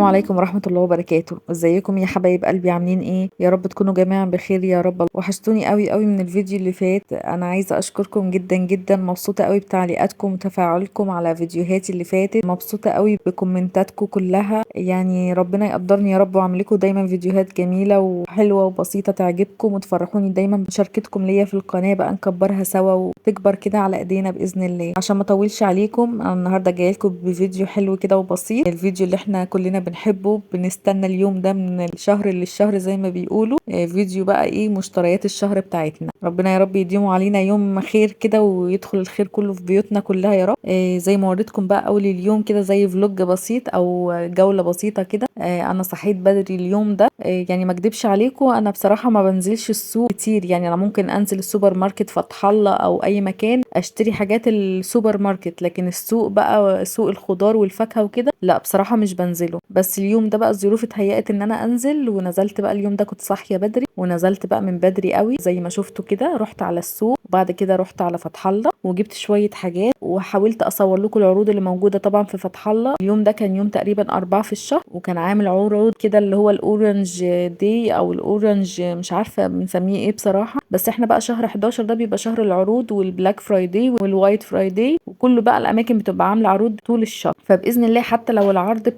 عليكم ورحمة الله وبركاته. ازيكم يا حبايب قلبي؟ عاملين ايه؟ يا رب تكونوا جميعا بخير يا رب. وحشتوني قوي قوي من الفيديو اللي فات. انا عايزة اشكركم جدا جدا، مبسوطة قوي بتعليقاتكم وتفاعلكم على فيديوهاتي اللي فاتت، مبسوطة قوي بكومنتاتكم كلها. يعني ربنا يقدرني يا رب واعمل لكم دايما فيديوهات جميلة وحلوة وبسيطة تعجبكم وتفرحوني دايما بمشاركتكم ليا في القناة، بقى نكبرها سوا وتكبر كده على ايدينا بإذن الله. عشان ما اطولش عليكم، انا النهاردة جايه لكم بفيديو حلو كده وبسيط، الفيديو اللي احنا كلنا بنحبه، بنستنى اليوم ده من الشهر للشهر زي ما بيقولوا. فيديو بقى ايه؟ مشتريات الشهر بتاعتنا. ربنا يا رب يديمه علينا يوم خير كده، ويدخل الخير كله في بيوتنا كلها يا رب. زي ما وريتكم بقى اول اليوم كده، زي فلوج بسيط او جولة بسيطة كده. انا صحيت بدري اليوم ده. يعني ما اكدبش عليكم، انا بصراحة ما بنزلش السوق كتير. يعني انا ممكن انزل السوبر ماركت فتح الله او اي مكان اشتري حاجات السوبر ماركت، لكن السوق بقى سوق الخضار والفاكهة وكده لا بصراحة مش بنزله. بس اليوم ده بقى الظروف اتهيأت ان انا انزل، ونزلت بقى اليوم ده. كنت صاحية بدري ونزلت بقى من بدري قوي زي ما شفتوا كده. رحت على السوق وبعد كده رحت على فتح الله وجبت شوية حاجات، وحاولت اصور لكم العروض اللي موجودة طبعا في فتح الله. اليوم ده كان يوم تقريبا 4 في الشهر، وكان عامل عروض كده اللي هو الاورنج دي او الاورنج، مش عارفة بنسميه ايه بصراحة. بس احنا بقى شهر 11 ده بيبقى شهر العروض والبلاك فرايداي والوايت فرايداي، وكله بقى الاماكن بتبقى عاملة عروض طول الشهر. فباذن الله حتى لو العرض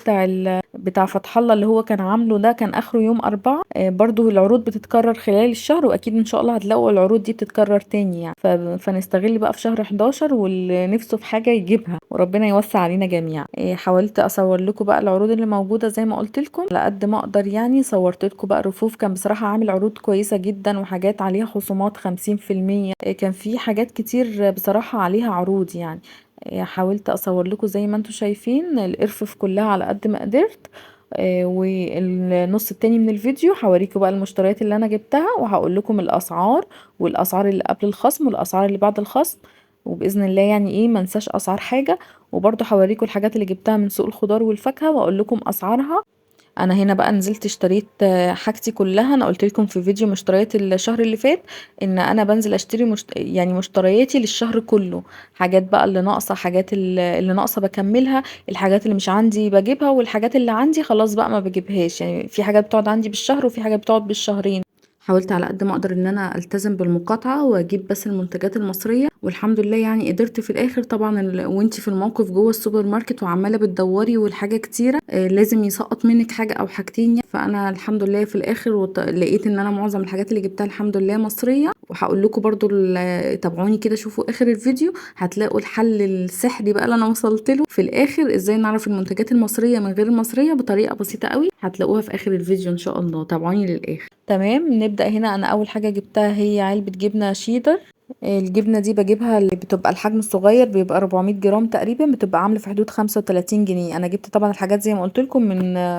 بتاع فتح الله اللي هو كان عامله ده كان اخره يوم 4، برضو العروض بتتكرر خلال الشهر، واكيد ان شاء الله هتلاقوا العروض دي بتتكرر تاني يعني. فنستغل بقى في شهر 11، واللي نفسه في حاجة يجيبها وربنا يوسع علينا جميعا. حاولت اصور لكم بقى العروض اللي موجودة زي ما قلت لكم على قد ما اقدر. يعني صورت لكم بقى رفوف، كان بصراحة عامل عروض كويسة جدا وحاجات عليها خصومات 50%. كان في حاجات كتير بصراحة عليها عروض يعني. حاولت اصور لكم زي ما انتم شايفين الارفف كلها على قد ما قدرت. والنص التاني من الفيديو هوريكم بقى المشتريات اللي انا جبتها، وهقول لكم الاسعار، والاسعار اللي قبل الخصم والاسعار اللي بعد الخصم. وباذن الله يعني ايه، ما انساش اسعار حاجه. وبرضه هوريكم الحاجات اللي جبتها من سوق الخضار والفاكهه واقول لكم اسعارها. انا هنا بقى نزلت اشتريت حاجتي كلها. انا قلت لكم في فيديو مشتريات الشهر اللي فات ان انا بنزل اشتري يعني مشترياتي للشهر كله. حاجات بقى اللي ناقصه، حاجات اللي ناقصه بكملها، الحاجات اللي مش عندي بجيبها، والحاجات اللي عندي خلاص بقى ما بجيبهاش. يعني في حاجات بتقعد عندي بالشهر وفي حاجات بتقعد بالشهرين. حاولت على قد ما اقدر ان انا التزم بالمقاطعه واجيب بس المنتجات المصريه، والحمد لله يعني قدرت في الاخر. طبعا وانتي في الموقف جوه السوبر ماركت وعماله بتدوري والحاجه كتيره، لازم يسقط منك حاجه او حاجتين يعني. فانا الحمد لله في الاخر لقيت ان انا معظم الحاجات اللي جبتها الحمد لله مصريه. وهقول لكم برضو تابعوني كده، شوفوا اخر الفيديو هتلاقوا الحل السحري بقى اللي انا وصلت له في الاخر، ازاي نعرف المنتجات المصريه من غير المصريه بطريقه بسيطه قوي. هتلاقوها في اخر الفيديو ان شاء الله. تابعوني للاخر. تمام، نبدأ هنا. انا اول حاجة جبتها هي علبة جبنة شيدر. الجبنة دي بجيبها اللي بتبقى الحجم الصغير، بيبقى 400 جرام تقريبا، بتبقى عاملة في حدود 35 جنيه. انا جبت طبعا الحاجات زي ما قلت لكم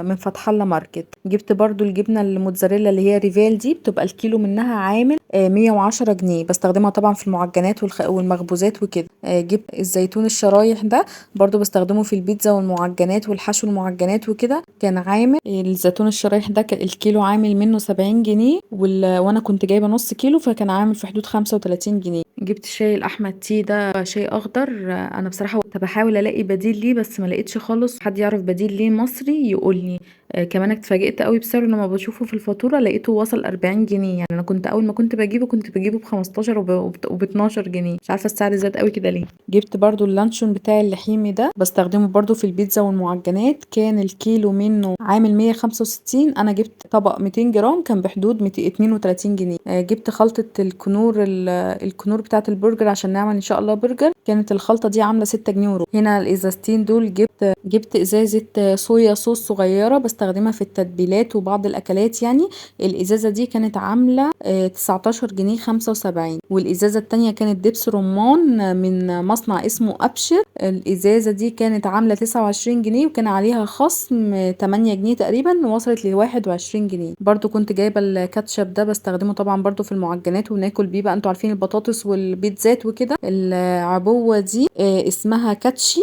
من فتح الله ماركت. جبت برضو الجبنة الموتزاريلا اللي هي ريفال دي، بتبقى الكيلو منها عامل 110 جنيه. بستخدمها طبعا في المعجنات والمخبوزات وكده. جبت الزيتون الشرايح ده، برضو بستخدمه في البيتزا والمعجنات والحشو المعجنات وكده. كان عامل الزيتون الشرايح ده الكيلو عامل منه 70 جنيه، وانا كنت جايبه نص كيلو فكان عامل في حدود 35 جنيه. جبت شاي الاحمد تي ده، شاي اخضر. انا بصراحه كنت بحاول الاقي بديل ليه بس ما لقيتش خالص. حد يعرف بديل ليه مصري يقول لي. كمان اتفاجئت قوي بسعره لما بشوفه في الفاتوره، لقيته وصل 40 جنيه. يعني انا كنت اول ما كنت بجيبه ب 15 وب 12 جنيه. مش عارفه السعر زاد قوي كده ليه. جبت برضو اللانشون بتاع اللحيمي ده، بستخدمه برضو في البيتزا والمعجنات. كان الكيلو منه عامل 165. انا جبت طبق 200 جرام كان بحدود 232 جنيه. جبت خلطة الكنور بتاعة البرجر عشان نعمل ان شاء الله برجر. كانت الخلطة دي عاملة 6 جنيه وربع. هنا الازازتين دول جبت ازازة صويا صوص صغيرة بستخدمها في التتبيلات وبعض الاكلات يعني. الازازة دي كانت عاملة 19 جنيه 75. والازازة التانية كانت دبس رمان من مصنع اسمه ابشر. الازازة دي كانت عاملة 29 جنيه وكان عليها خصم 8 جنيه تقريبا، وصلت ل 21 جنيه. برضو كنت جايبة الكاتشب ده، بستخدمه طبعا برضو في المعجنات وناكل بيه بقى. انتوا عارفين البطاطس والبيتزات وكده. العبوة دي اسمها كاتشي.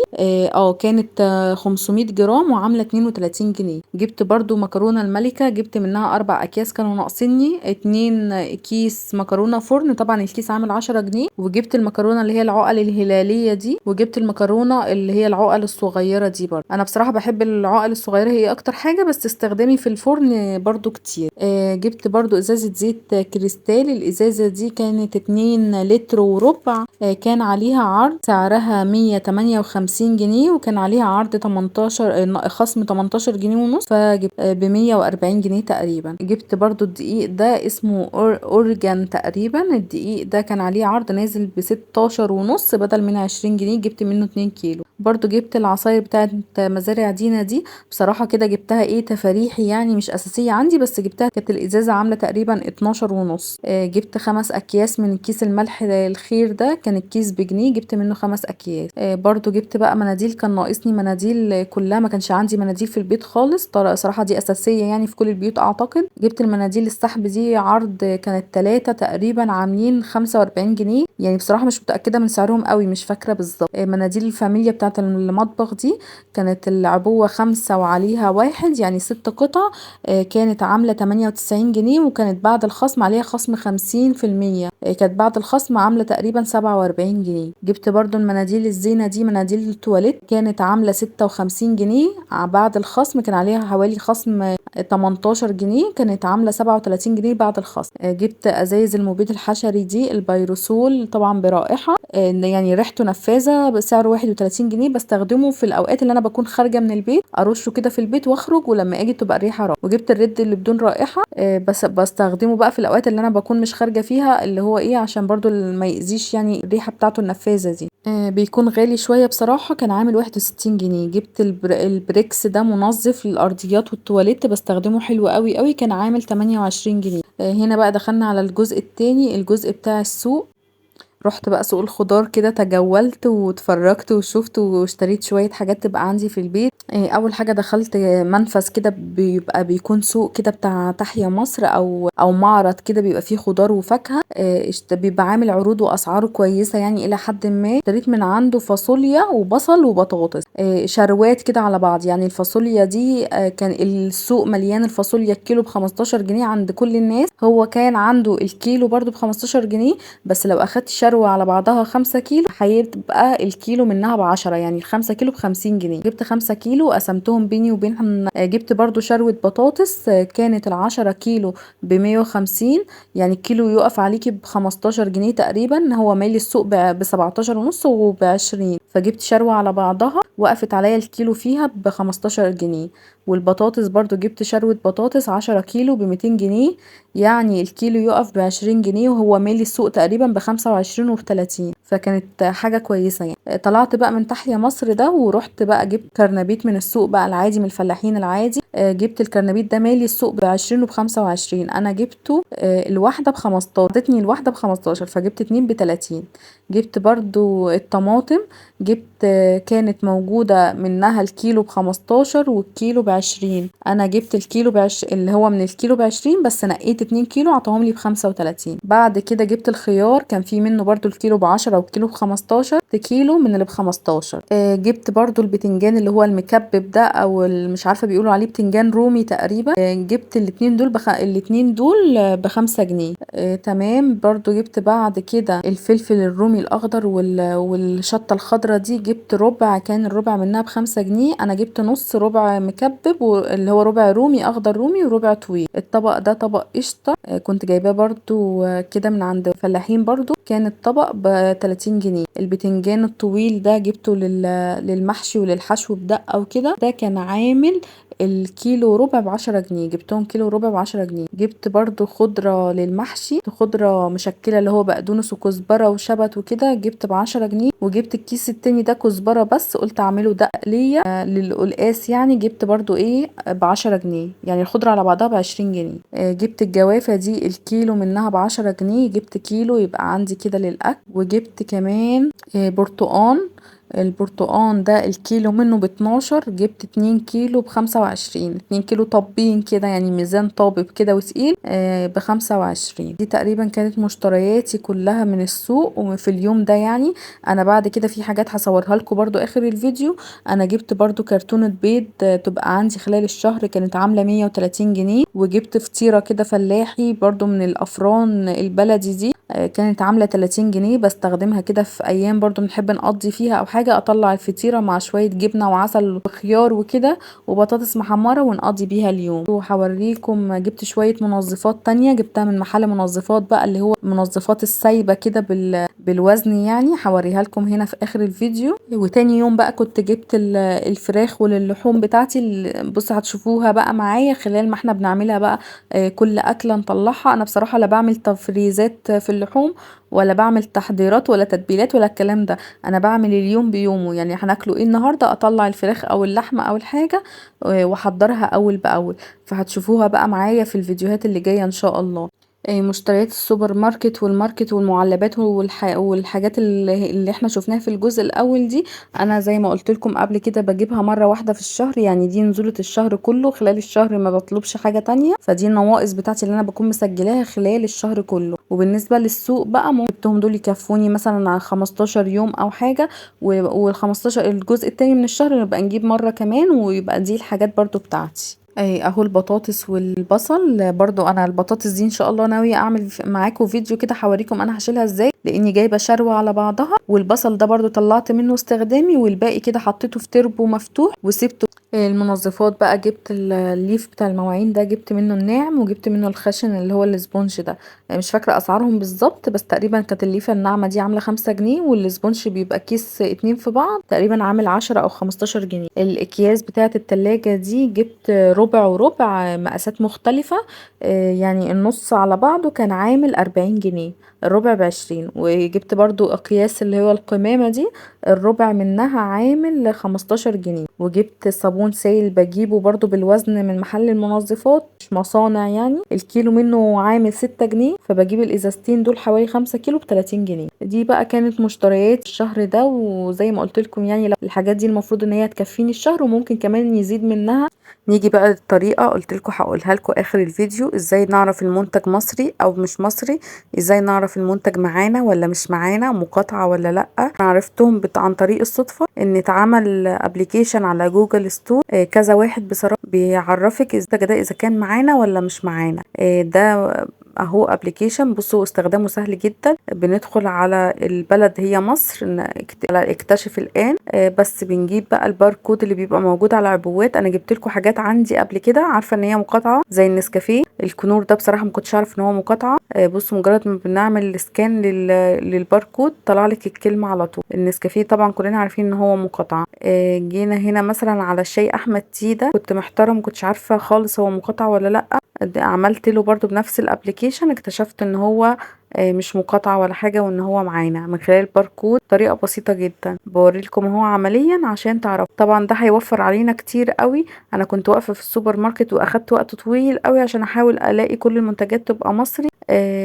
كانت 500 جرام وعاملة 32 جنيه. جبت جبت برضو مكرونة الملكة، جبت منها 4 اكياس كانوا ناقصيني، 2 كيس مكرونة فرن، طبعا الكيس عامل 10 جنيه. وجبت المكرونة اللي هي العقل الهلالية دي، وجبت المكرونة اللي هي العقل الصغيرة دي. برضو انا بصراحة بحب العقل الصغيرة هي اكتر حاجة، بس استخدامي في الفرن برضو كتير. جبت برضو ازازة زيت كريستال، الازازة دي كانت 2 لتر وربع. كان عليها عرض سعرها 158 جنيه، وكان عليها عرض 18 خصم 18 جنيه ونص، فجبت ب140 جنيه تقريبا. جبت برضو الدقيق ده اسمه اورجان تقريبا، الدقيق ده كان عليه عرض نازل ب16 ونص بدل من 20 جنيه، جبت منه 2 كيلو. برضو جبت العصاير بتاعت مزارع دينا دي، بصراحة كده جبتها ايه تفاريحي يعني، مش اساسية عندي، بس جبتها كانت الازازة عاملة تقريبا 12 ونص. جبت 5 اكياس من كيس الملح الخير ده، كان الكيس بجنيه، جبت منه 5 اكياس. برضو جبت بقى مناديل، كان ناقصني مناديل كلها، ما كانش عندي مناديل في البيت خالص، صراحة دي اساسية يعني في كل البيوت اعتقد. جبت المناديل السحب دي عرض، كانت 3 تقريبا عاملين 45 جنيه، يعني بصراحة مش متأكدة من سعرهم قوي، مش فاكرة بالظبط. مناديل الفاميليا بتاعت المطبخ دي كانت العبوة 5 وعليها 1، يعني 6 قطع. كانت عاملة 98 جنيه، وكانت بعد الخصم عليها خصم 50%. كانت بعد الخصم عاملة تقريبا 47 جنيه. جبت برضو المناديل الزينة دي، مناديل التواليت، كانت عاملة 56 جنيه، بعد الخصم كان عليها حوالي خصم 18 جنيه، كانت عاملة 37 جنيه بعد الخصم. جبت ازايز المبيد الحشري دي، البيروسول، طبعا برائحة، يعني ريحته نفاذة، بسعر 31 جنيه، بستخدمه في الاوقات اللي انا بكون خارجة من البيت، ارشه كده في البيت واخرج، ولما اجي تبقى الريحة رائعة. وجبت الرد اللي بدون رائحة، بس بستخدمه بقى في الاوقات اللي انا بكون مش خارجة فيها، اللي هو ايه عشان برضو ما يأذيش يعني الريحة بتاعته النفاذة دي. بيكون غالي شوية بصراحة، كان عامل 61 جنيه. جبت البريكس ده منظف للأرضيات والتواليت، بستخدمه حلو قوي قوي، كان عامل 28 جنيه. هنا بقى دخلنا على الجزء التاني، الجزء بتاع السوق. رحت بقى سوق الخضار كده، تجولت واتفرجت وشفت واشتريت شوية حاجات تبقى عندي في البيت. اول حاجة دخلت منفذ كده، بيكون سوق كده بتاع تحيا مصر، او معرض كده بيبقى فيه خضار وفاكهة. بيبقى عامل عروض واسعاره كويسة يعني الى حد ما. اشتريت من عنده فاصوليا وبصل وبطاطس، شروات كده على بعض. يعني الفاصوليا دي كان السوق مليان الفاصوليا، الكيلو ب15 جنيه عند كل الناس، هو كان عنده الكيلو برضو ب15 جنيه، بس لو اخدت شروة على بعضها 5 كيلو هيبقى الكيلو منها ب10، يعني ال5 كيلو ب50 جنيه. جبت 5 كيلو قسمتهم بيني وبينهم. جبت برضو شروة بطاطس، كانت ال10 كيلو ب150، يعني الكيلو يقف عليكي ب15 جنيه تقريبا، هو مالي السوق ب17 ونص وب20، فجبت شروة على بعضها وقفت عليا الكيلو فيها ب15 جنيه. والبطاطس برضو جبت شروة بطاطس 10 كيلو ب200 جنيه، يعني الكيلو يقف ب20 جنيه، وهو مالي السوق تقريبا ب25 وب30، فكانت حاجة كويسة يعني. طلعت بقى من تحيا مصر ده، ورحت بقى جبت كرنبيت من السوق بقى العادي، من الفلاحين العادي. جبت الكرنبيت ده مالي السوق ب20 وب25، انا جبته الواحدة ب15، ادتني الواحدة ب15، فجبت 2 ب30. جبت برضو الطماطم، جبت كانت موجودة منها الكيلو ب15 والكيلو ب20، انا جبت الكيلو اللي هو من الكيلو ب20، بس نقيت 2 كيلو عطاهم لي ب35. بعد كده جبت الخيار، كان في منه برضو الكيلو ب10 والكيلو ب15، كيلو من اللي ب15. جبت برضو البتنجان اللي هو المكبب ده، او مش عارفة بيقولوا عليه بتنجان رومي تقريبا. جبت الاتنين دول ب5 جنيه. تمام. برضو جبت بعد كده الفلفل الرومي الاخضر والشطة الخضراء دي، جبت ربع، كان الربع منها ب5 جنيه، انا جبت نص ربع مكبب، واللي هو ربع رومي اخضر رومي وربع طويل. الطبق ده طبق قشطة، كنت جايباه برضو كده من عند فلاحين، برضو كان الطبق ب30 جنيه. البتنجان الطويل ده جبته للمحشي وللحشو بدقة وكده، ده كان عامل الكيلو ربع ب10 جنيه، جبتهم كيلو ربع ب10 جنيه. جبت برضو خضرة للمحشي، خضرة مشكلة اللي هو بقدونس وكزبرة وشبت وكده، جبت ب10 جنيه. وجبت الكيس التاني ده كزبرة بس، قلت اعمله دقة ليا للقلقاس يعني، جبت برضو ايه ب10 جنيه، يعني الخضرة على بعضها ب20 جنيه. جبت الجوافة دي الكيلو منها ب10 جنيه، جبت كيلو يبقى عندي كده للأكل. وجبت كمان برتقان، البرتقان ده الكيلو منه ب12، جبت 2 كيلو ب25، 2 كيلو طابين كده يعني ميزان طابب كده وتقيل ب25. دي تقريبا كانت مشترياتي كلها من السوق وفي اليوم ده يعني. انا بعد كده في حاجات هصورها لكم برضو اخر الفيديو. انا جبت برضو كرتونة بيض تبقى عندي خلال الشهر، كانت عاملة 130 جنيه. وجبت فطيرة كده فلاحي برضو من الافران البلدي دي، كانت عاملة 30 جنيه. بستخدمها كده في ايام برضو بنحب نقضي فيها او حاجة، اطلع الفطيرة مع شوية جبنة وعسل وخيار وكده وبطاطس محمرة ونقضي بيها اليوم. وهوريكم جبت شوية منظفات تانية جبتها من محل منظفات بقى، اللي هو منظفات السايبة كده بالوزن يعني. هوريها لكم هنا في اخر الفيديو. وتاني يوم بقى كنت جبت الفراخ واللحوم بتاعتي، بص هتشوفوها بقى معايا خلال ما احنا بنعملها بقى. كل اكله نطلعها. انا بصراحه لا بعمل تفريزات في اللحوم ولا بعمل تحضيرات ولا تتبيلات ولا الكلام ده. انا بعمل اليوم بيومه، يعني هناكله ايه النهارده، اطلع الفراخ او اللحمه او الحاجه واحضرها اول باول. فهتشوفوها بقى معايا في الفيديوهات اللي جايه ان شاء الله. مشتريات السوبر ماركت والماركت والمعلبات والحاجات اللي احنا شفناها في الجزء الاول دي، انا زي ما قلت لكم قبل كده بجيبها مرة واحدة في الشهر، يعني دي نزولة الشهر كله. خلال الشهر ما بطلبش حاجة تانية، فدي النواقص بتاعتي اللي انا بكون مسجلاها خلال الشهر كله. وبالنسبة للسوق بقى جبتهم دول يكفوني مثلا على 15 يوم او حاجة، وال15 الجزء التاني من الشهر نبقى نجيب مرة كمان، ويبقى دي الحاجات برضو بتاعتي. اهو البطاطس والبصل برضو. انا البطاطس دي ان شاء الله ناويه اعمل معاكم فيديو كده هوريكم انا هشيلها ازاي، لاني جايبه شروه على بعضها. والبصل ده برضو طلعت منه استخدامي، والباقي كده حطيته في تربو مفتوح وسبته. المنظفات بقى جبت الليف بتاع المواعين ده، جبت منه الناعم وجبت منه الخشن اللي هو الاسبونج ده. مش فاكره اسعارهم بالظبط، بس تقريبا كانت الليفه الناعمه دي عامله 5 جنيه، والاسبونج بيبقى كيس 2 في بعض تقريبا عامل 10 او 15 جنيه. الاكياس بتاعه التلاجة دي جبت ربع وربع مقاسات مختلفه، يعني النص على بعضه كان عامل 40 جنيه، الربع ب20. وجبت برضو اقياس اللي هو القمامة دي، الربع منها عامل 15 جنيه. وجبت صابون سائل بجيبه برضو بالوزن من محل المنظفات مش مصانع يعني، الكيلو منه عامل 6 جنيه، فبجيب الازازتين دول حوالي 5 كيلو ب30 جنيه. دي بقى كانت مشتريات الشهر ده. وزي ما قلت لكم يعني الحاجات دي المفروض ان هي تكفيني الشهر وممكن كمان يزيد منها. نيجي بقى للطريقة قلت لكم هقولها لكم اخر الفيديو، ازاي نعرف المنتج مصري او مش مصري، ازاي نعرف المنتج معانا ولا مش معانا، مقاطعة ولا لا. انا عرفتهم عن طريق الصدفة، ان اتعمل ابليكيشن على جوجل ستور، كذا واحد بصراحة بيعرفك اذا كان معانا ولا مش معانا. ده اهو ابلكيشن. بصوا استخدامه سهل جدا. بندخل على البلد هي مصر، على اكتشف الان، بس بنجيب بقى الباركود اللي بيبقى موجود على العبوات. انا جبت لكم حاجات عندي قبل كده عارفه ان هي مقاطعه زي النسكافيه. الكنور ده بصراحه ما كنتش عارف ان هو مقاطعه. بصوا مجرد ما بنعمل سكان للباركود طلع لك الكلمه على طول. النسكافيه طبعا كلنا عارفين ان هو مقاطعه. جينا هنا مثلا على الشاي احمد تي ده، كنت محتاره ما كنتش عارفه خالص هو مقاطعه ولا لا. عملت له برضو بنفس الابليكيشن، اكتشفت ان هو مش مقاطعة ولا حاجة، وان هو معانا من خلال الباركود. طريقة بسيطة جدا بوريلكم هو عمليا عشان تعرفوا. طبعا ده هيوفر علينا كتير قوي. انا كنت واقفة في السوبر ماركت واخدت وقت طويل قوي عشان احاول الاقي كل المنتجات تبقى مصري.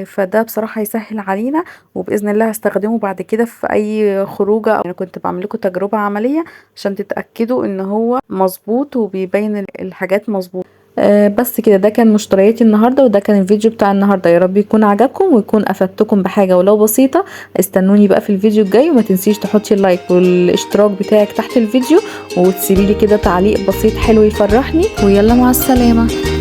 فده بصراحة هيسهل علينا، وبإذن الله هستخدمه بعد كده في اي خروجة. انا كنت بعمل لكم تجربة عملية عشان تتأكدوا ان هو مظبوط وبيبين الحاجات مظبوط. بس كده، ده كان مشترياتي النهارده، وده كان الفيديو بتاع النهارده. يا رب يكون عجبكم ويكون افدتكم بحاجه ولو بسيطه. استنوني بقى في الفيديو الجاي، وما تنسيش تحطي اللايك والاشتراك بتاعك تحت الفيديو، وتسيبي لي كده تعليق بسيط حلو يفرحني. ويلا مع السلامه.